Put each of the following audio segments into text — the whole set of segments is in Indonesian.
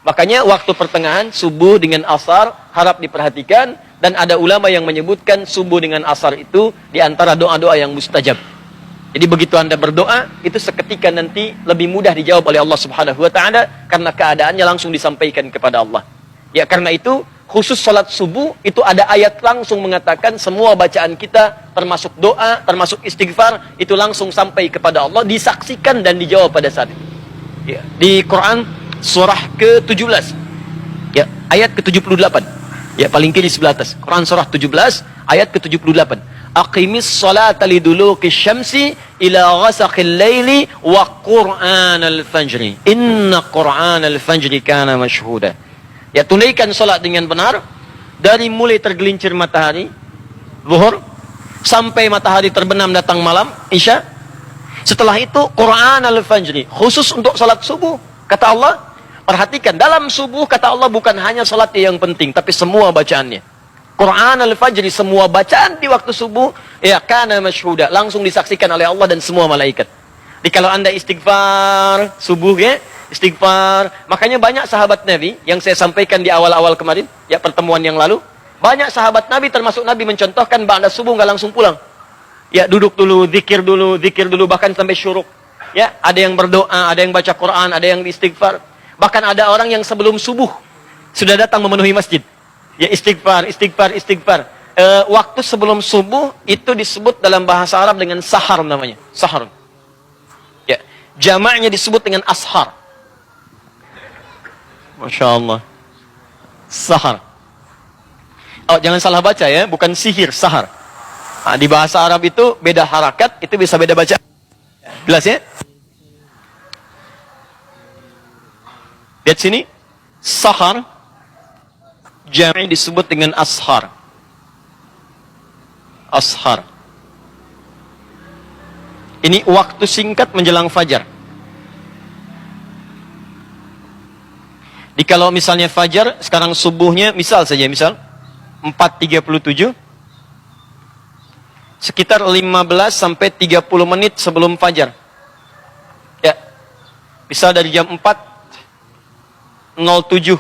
Makanya waktu pertengahan subuh dengan asar harap diperhatikan, dan ada ulama yang menyebutkan subuh dengan asar itu di antara doa-doa yang mustajab. Jadi begitu Anda berdoa, itu seketika nanti lebih mudah dijawab oleh Allah Subhanahu wa taala karena keadaannya langsung disampaikan kepada Allah. Ya, karena itu khusus salat subuh itu ada ayat langsung mengatakan semua bacaan kita termasuk doa, termasuk istighfar itu langsung sampai kepada Allah, disaksikan dan dijawab pada saat itu. Ya, di Quran surah ke-17. Ya, ayat ke-78. Ya, paling kiri sebelah atas. Quran surah 17 ayat ke-78. Aqimis salata liduluki syamsi ila ghasaqil laili wa qur'anal fajri. Inna qur'anal fajri kana mashhuda. Ya, tunaikan salat dengan benar dari mulai tergelincir matahari zuhur sampai matahari terbenam datang malam isya. Setelah itu qur'anal fajri, khusus untuk salat subuh. Kata Allah, perhatikan, dalam subuh kata Allah bukan hanya salatnya yang penting, tapi semua bacaannya. Quran al-Fajri, semua bacaan di waktu subuh, ya kana masyhuda, langsung disaksikan oleh Allah dan semua malaikat. Jadi kalau Anda istighfar subuh ya, istighfar. Makanya banyak sahabat Nabi yang saya sampaikan di awal-awal kemarin, ya pertemuan yang lalu, banyak sahabat Nabi termasuk Nabi mencontohkan ba'da subuh nggak langsung pulang. Ya duduk dulu, zikir dulu, bahkan sampai syuruk. Ya, ada yang berdoa, ada yang baca Quran, ada yang istighfar. Bahkan ada orang yang sebelum subuh sudah datang memenuhi masjid. Ya istighfar. Waktu sebelum subuh itu disebut dalam bahasa Arab dengan sahar namanya. Sahar. Ya, jamaknya disebut dengan ashar. Masya Allah. Sahar. Oh, jangan salah baca ya, bukan sihir, sahar. Nah, di bahasa Arab itu beda harakat, itu bisa beda baca. Jelas ya? Lihat sini. Sahar jami' disebut dengan ashar. Ashar. Ini waktu singkat menjelang fajar. Di kalau misalnya fajar, sekarang subuhnya misal 4.37, sekitar 15 sampai 30 menit sebelum fajar. Ya. Misal dari jam 4.07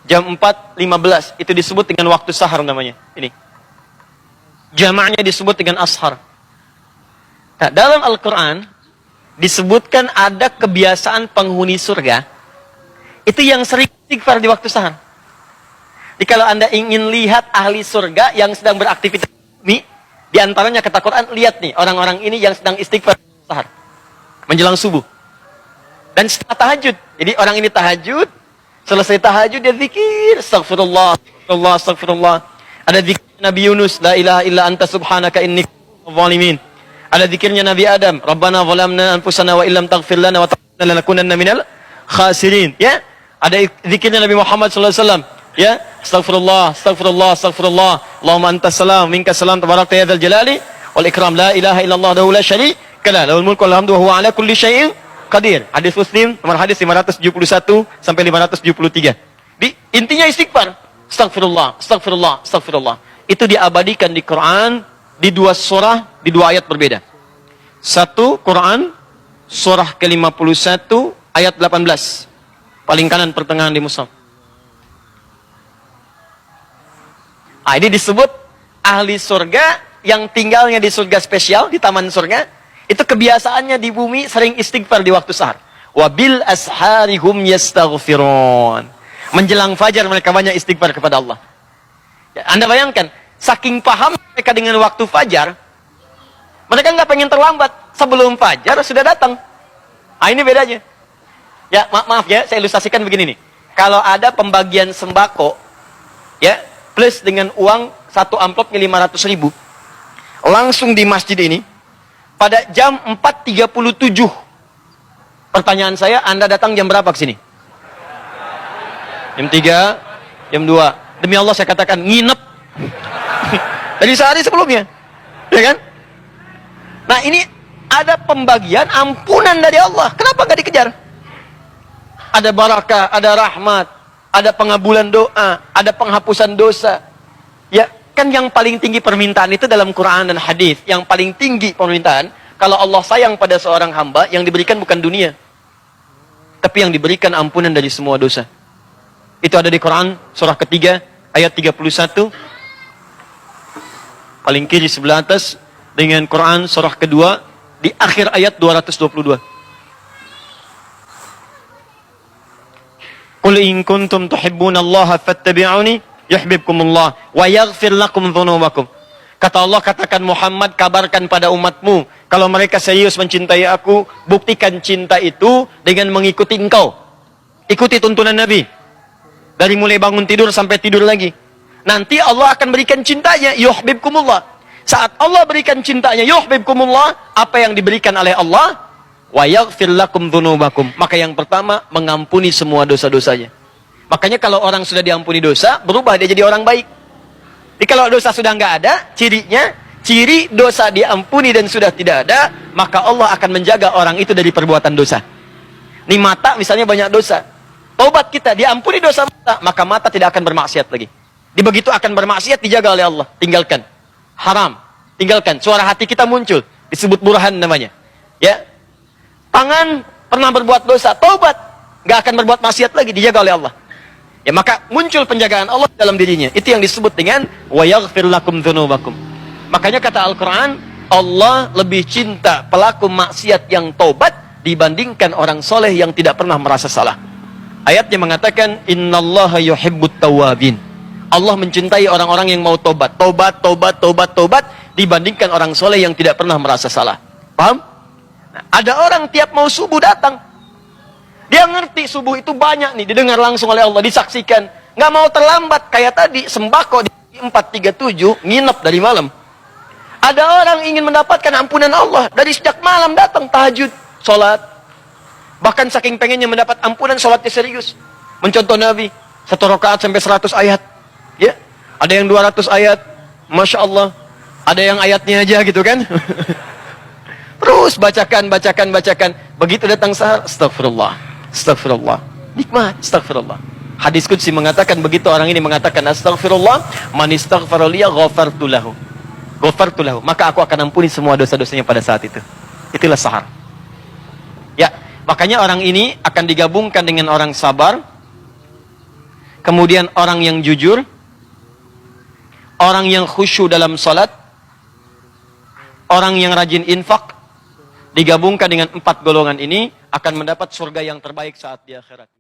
jam 4.15 itu disebut dengan waktu sahar namanya. Ini. Jamaknya disebut dengan ashar. Nah, dalam Al-Quran disebutkan ada kebiasaan penghuni surga itu yang sering istighfar di waktu sahar. Jadi kalau Anda ingin lihat ahli surga yang sedang beraktivitas ini, di antaranya kata Quran, lihat nih orang-orang ini yang sedang istighfar sahar menjelang subuh. Dan setelah tahajud. Jadi orang ini tahajud, selesai tahajud dia zikir, astagfirullah. Ada zikir Nabi Yunus, la ilaha illa anta subhanaka inni kuntu minadh-dhalimin. Ada zikirnya Nabi Adam, Rabbana zalamna anfusana wa illam taghfir lana wa tarhamna lanakunanna minal khasirin. Ya, ada zikirnya Nabi Muhammad sallallahu alaihi wasallam, ya, astagfirullah. Allahumma antas salam, minkas salam, tabarakta ya dzal jalali wal ikram, la ilaha illallah wahdahu la syarika lah, lahul mulku wal hamdu wa huwa ala kulli syai'in qadir. Hadis Muslim nomor hadis 571 sampai 573. Intinya istighfar. Astagfirullah. Itu diabadikan di Quran di dua surah, di dua ayat berbeda. Satu Quran surah ke-51 ayat 18. Paling kanan pertengahan di mushaf. Ini disebut ahli surga yang tinggalnya di surga spesial, di taman surga. Itu kebiasaannya di bumi sering istighfar di waktu sahar. Wabil asharihum yastaghfirun. Menjelang fajar mereka banyak istighfar kepada Allah. Ya, Anda bayangkan, saking paham mereka dengan waktu fajar, mereka nggak pengen terlambat. Sebelum fajar sudah datang. Ini bedanya. Ya, maaf ya, saya ilustrasikan begini nih. Kalau ada pembagian sembako, ya, plus dengan uang satu amplopnya 500.000, langsung di masjid ini, pada jam 4.37. Pertanyaan saya, Anda datang jam berapa ke sini? Jam 3, jam 2. Demi Allah saya katakan, nginep. Dari sehari sebelumnya. Ya kan? Nah ini ada pembagian ampunan dari Allah. Kenapa nggak dikejar? Ada barakah, ada rahmat, ada pengabulan doa, ada penghapusan dosa. Ya, kan yang paling tinggi permintaan itu dalam Quran dan hadis. Yang paling tinggi permintaan, kalau Allah sayang pada seorang hamba, yang diberikan bukan dunia, tapi tapi yang diberikan ampunan dari semua dosa. Itu ada di Quran surah ketiga ayat 31. Paling kiri sebelah atas, dengan Quran surah kedua di akhir ayat 222. Qul in kuntum tuhibbunallaha fattabi'uni yuhibbukumullah wa yaghfir lakum dzunubakum. Kata Allah, katakan Muhammad, kabarkan pada umatmu, kalau mereka serius mencintai aku, buktikan cinta itu dengan mengikuti engkau. Ikuti tuntunan Nabi. Dari mulai bangun tidur sampai tidur lagi. Nanti Allah akan berikan cintanya, yuhibbukumullah. Saat Allah berikan cintanya, yuhibbukumullah, apa yang diberikan oleh Allah? Wa yaghfir lakum dzunubakum. Maka yang pertama, mengampuni semua dosa-dosanya. Makanya kalau orang sudah diampuni dosa, berubah dia jadi orang baik. Jadi kalau dosa sudah nggak ada, ciri dosa diampuni dan sudah tidak ada, maka Allah akan menjaga orang itu dari perbuatan dosa. Ini mata misalnya banyak dosa. Taubat kita, diampuni dosa mata, maka mata tidak akan bermaksiat lagi. Di begitu akan bermaksiat, dijaga oleh Allah. Tinggalkan. Haram. Tinggalkan. Suara hati kita muncul. Disebut burhan namanya. Ya. Tangan pernah berbuat dosa. Taubat. Nggak akan berbuat maksiat lagi. Dijaga oleh Allah. Ya, maka muncul penjagaan Allah dalam dirinya. Itu yang disebut dengan wa yaghfir lakum dzunubakum. Makanya kata Al-Quran, Allah lebih cinta pelaku maksiat yang taubat dibandingkan orang soleh yang tidak pernah merasa salah. Ayatnya mengatakan, innallaha yuhibbut tawwabin. Allah mencintai orang-orang yang mau tobat. Tobat dibandingkan orang soleh yang tidak pernah merasa salah. Paham? Nah, ada orang tiap mau subuh datang. Dia ngerti subuh itu banyak nih, didengar langsung oleh Allah, disaksikan. Nggak mau terlambat, kayak tadi, sembako di 437, nginep dari malam. Ada orang ingin mendapatkan ampunan Allah, dari sejak malam datang, tahajud, sholat. Bahkan saking pengennya mendapat ampunan, sholatnya serius. Mencontoh Nabi, 1 rakaat sampai 100 ayat. Ya, ada yang 200 ayat, Masya Allah. Ada yang ayatnya aja gitu kan. Terus bacakan. Begitu datang sahar, astagfirullah. Astagfirullah. Nikmat, astagfirullah. Hadis qudsi mengatakan, begitu orang ini mengatakan astagfirullah, man istaghfara liya ghafartu lahu. Maka aku akan ampuni semua dosa-dosanya pada saat itu. Itulah sahar. Ya, makanya orang ini akan digabungkan dengan orang sabar, kemudian orang yang jujur, orang yang khusyuk dalam salat, orang yang rajin infak, digabungkan dengan 4 golongan ini akan mendapat surga yang terbaik saat di akhirat.